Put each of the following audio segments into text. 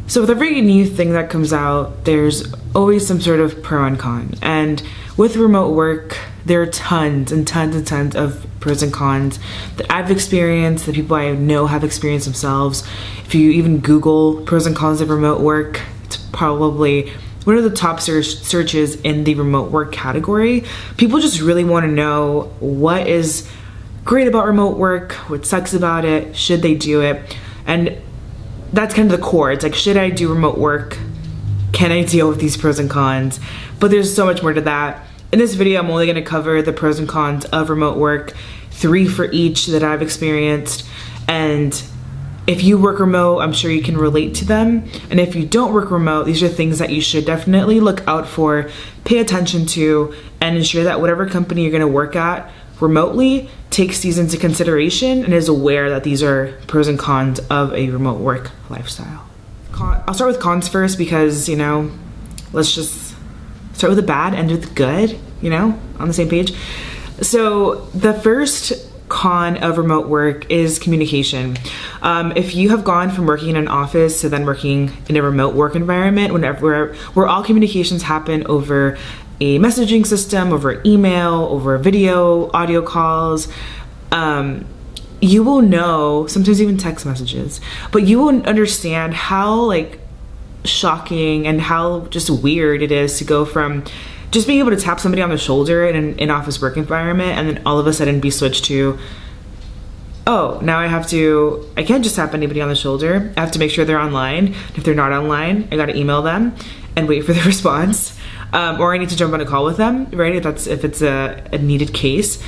So with every new thing that comes out, there's always some sort of pro and con. And with remote work, there are tons and tons and tons of pros and cons that I've experienced, that people I know have experienced themselves. If you even Google pros and cons of remote work, it's probably one of the top searches in the remote work category. People just really want to know what is great about remote work, what sucks about it, should they do it? And that's kind of the core. It's like, should I do remote work? Can I deal with these pros and cons? But there's so much more to that. In this video, I'm only going to cover the pros and cons of remote work, 3 for each that I've experienced. And if you work remote, I'm sure you can relate to them. And if you don't work remote, these are things that you should definitely look out for, pay attention to, and ensure that whatever company you're going to work at remotely takes these into consideration and is aware that these are pros and cons of a remote work lifestyle. I'll start with cons first because, let's just start with the bad, end with the good, on the same page. So the first con of remote work is communication. If you have gone from working in an office to then working in a remote work environment, where all communications happen over a messaging system, over email, over video, audio calls, you will know, sometimes even text messages, but you will understand how shocking and how just weird it is to go from just being able to tap somebody on the shoulder in an in-office work environment and then all of a sudden be switched to, oh, now I can't just tap anybody on the shoulder. I have to make sure they're online. If they're not online, I gotta email them and wait for the response. Or I need to jump on a call with them, right? If it's a needed case.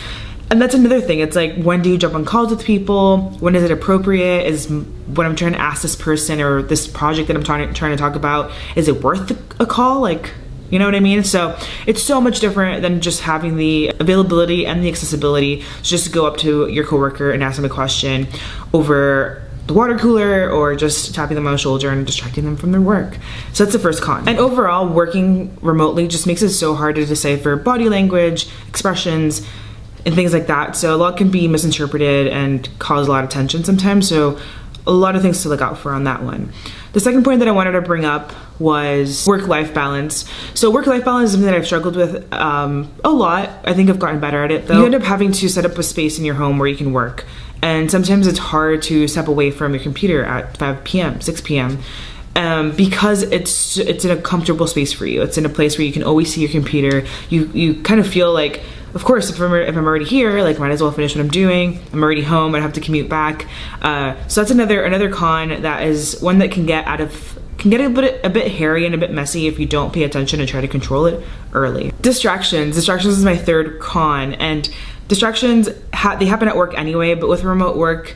And that's another thing. It's like, when do you jump on calls with people? When is it appropriate? Is when I'm trying to ask this person or this project that I'm trying to talk about, is it worth a call? You know what I mean? So it's so much different than just having the availability and the accessibility to just go up to your coworker and ask them a question over the water cooler or just tapping them on the shoulder and distracting them from their work. So that's the first con. And overall, working remotely just makes it so hard to decipher body language, expressions, and things like that. So a lot can be misinterpreted and cause a lot of tension sometimes. So a lot of things to look out for on that one. The second point that I wanted to bring up was work-life balance. So work-life balance is something that I've struggled with a lot. I think I've gotten better at it though. You end up having to set up a space in your home where you can work. And sometimes it's hard to step away from your computer at 5 p.m., 6 p.m. Because it's in a comfortable space for you. It's in a place where you can always see your computer. You kind of feel like, of course, if I'm already here, might as well finish what I'm doing. I'm already home. I don't have to commute back. So that's another con. That is one that can get a bit hairy and a bit messy if you don't pay attention and try to control it early. Distractions is my third con, and distractions they happen at work anyway. But with remote work,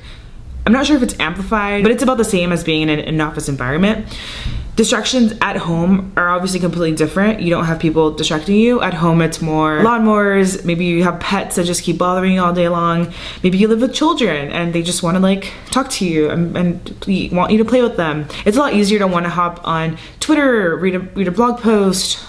I'm not sure if it's amplified, but it's about the same as being in an office environment. Distractions at home are obviously completely different. You don't have people distracting you. At home, it's more lawnmowers. Maybe you have pets that just keep bothering you all day long. Maybe you live with children and they just want to talk to you and want you to play with them. It's a lot easier to want to hop on Twitter, read a blog post,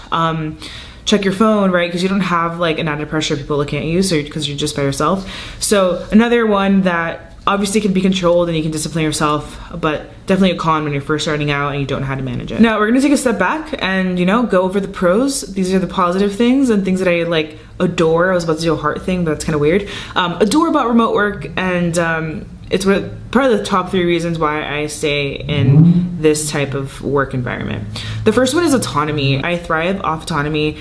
check your phone, right? Because you don't have an added pressure of people looking at you, so because you're just by yourself. So another one that obviously can be controlled and you can discipline yourself, but definitely a con when you're first starting out and you don't know how to manage it. Now we're gonna take a step back and go over the pros. These are the positive things and things that I adore. I was about to do a heart thing, but that's kind of weird. Adore about remote work, and it's probably the top 3 reasons why I stay in this type of work environment. The first one is autonomy. I thrive off autonomy.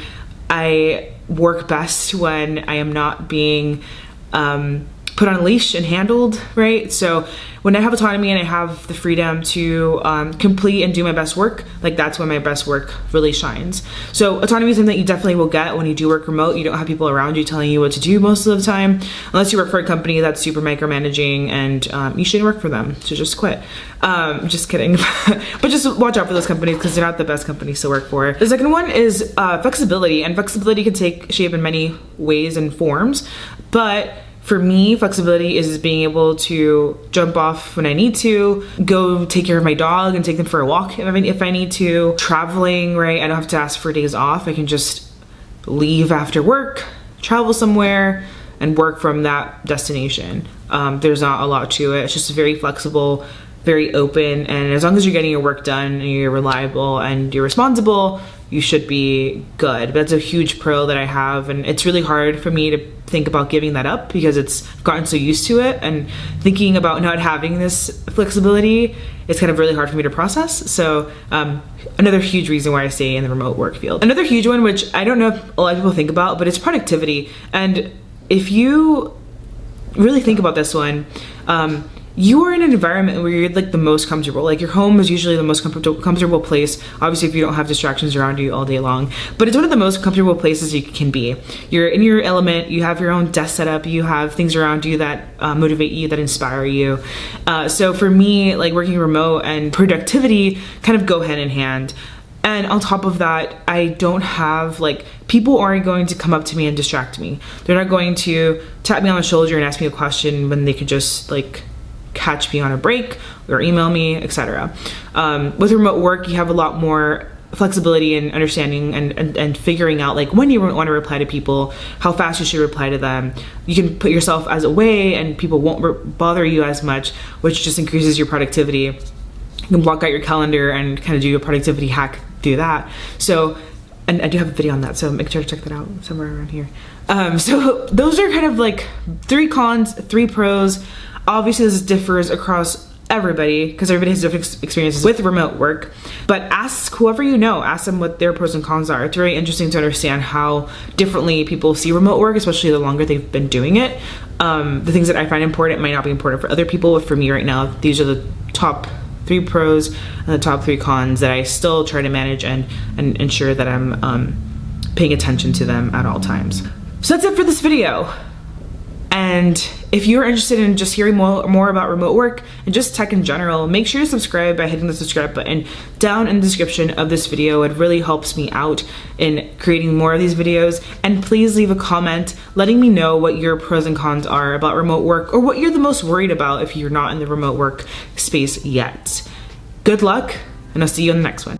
I work best when I am not being put on a leash and handled, right? So when I have autonomy and I have the freedom to complete and do my best work, that's when my best work really shines. So autonomy is something that you definitely will get when you do work remote. You don't have people around you telling you what to do most of the time, unless you work for a company that's super micromanaging, and you shouldn't work for them, so just quit. Just kidding. But just watch out for those companies because they're not the best companies to work for. The second one is flexibility, and flexibility can take shape in many ways and forms, but for me, flexibility is being able to jump off when I need to, go take care of my dog and take them for a walk if I need to. Traveling, right? I don't have to ask for days off. I can just leave after work, travel somewhere, and work from that destination. There's not a lot to it. It's just very flexible. very open, and as long as you're getting your work done and you're reliable and you're responsible, you should be good. But that's a huge pro that I have, and it's really hard for me to think about giving that up because I've gotten so used to it, and thinking about not having this flexibility is kind of really hard for me to process. So another huge reason why I stay in the remote work field. Another huge one, which I don't know if a lot of people think about, but it's productivity. And if you really think about this one, you are in an environment where you're like the most comfortable. Like your home is usually the most comfortable place. Obviously, if you don't have distractions around you all day long, but it's one of the most comfortable places you can be. You're in your element. You have your own desk setup. You have things around you that motivate you, that inspire you. So for me, like working remote and productivity kind of go hand in hand. And on top of that, I don't have, like, people aren't going to come up to me and distract me. They're not going to tap me on the shoulder and ask me a question when they could just like catch me on a break or email me, etc. With remote work, you have a lot more flexibility and understanding and figuring out like when you want to reply to people, how fast you should reply to them. You can put yourself as a way and people won't bother you as much, which just increases your productivity. You can block out your calendar and kind of do a productivity hack, do that. So, and I do have a video on that, so make sure to check that out somewhere around here. So those are kind of like 3 cons, 3 pros. Obviously this differs across everybody because everybody has different experiences with remote work, but ask whoever you know, ask them what their pros and cons are. It's very interesting to understand how differently people see remote work, especially the longer they've been doing it. The things that I find important might not be important for other people, but for me right now, these are the top 3 pros and the top 3 cons that I still try to manage and ensure that I'm paying attention to them at all times. So that's it for this video. And if you're interested in just hearing more about remote work and just tech in general, make sure to subscribe by hitting the subscribe button down in the description of this video. It really helps me out in creating more of these videos. And please leave a comment letting me know what your pros and cons are about remote work, or what you're the most worried about if you're not in the remote work space yet. Good luck, and I'll see you in the next one.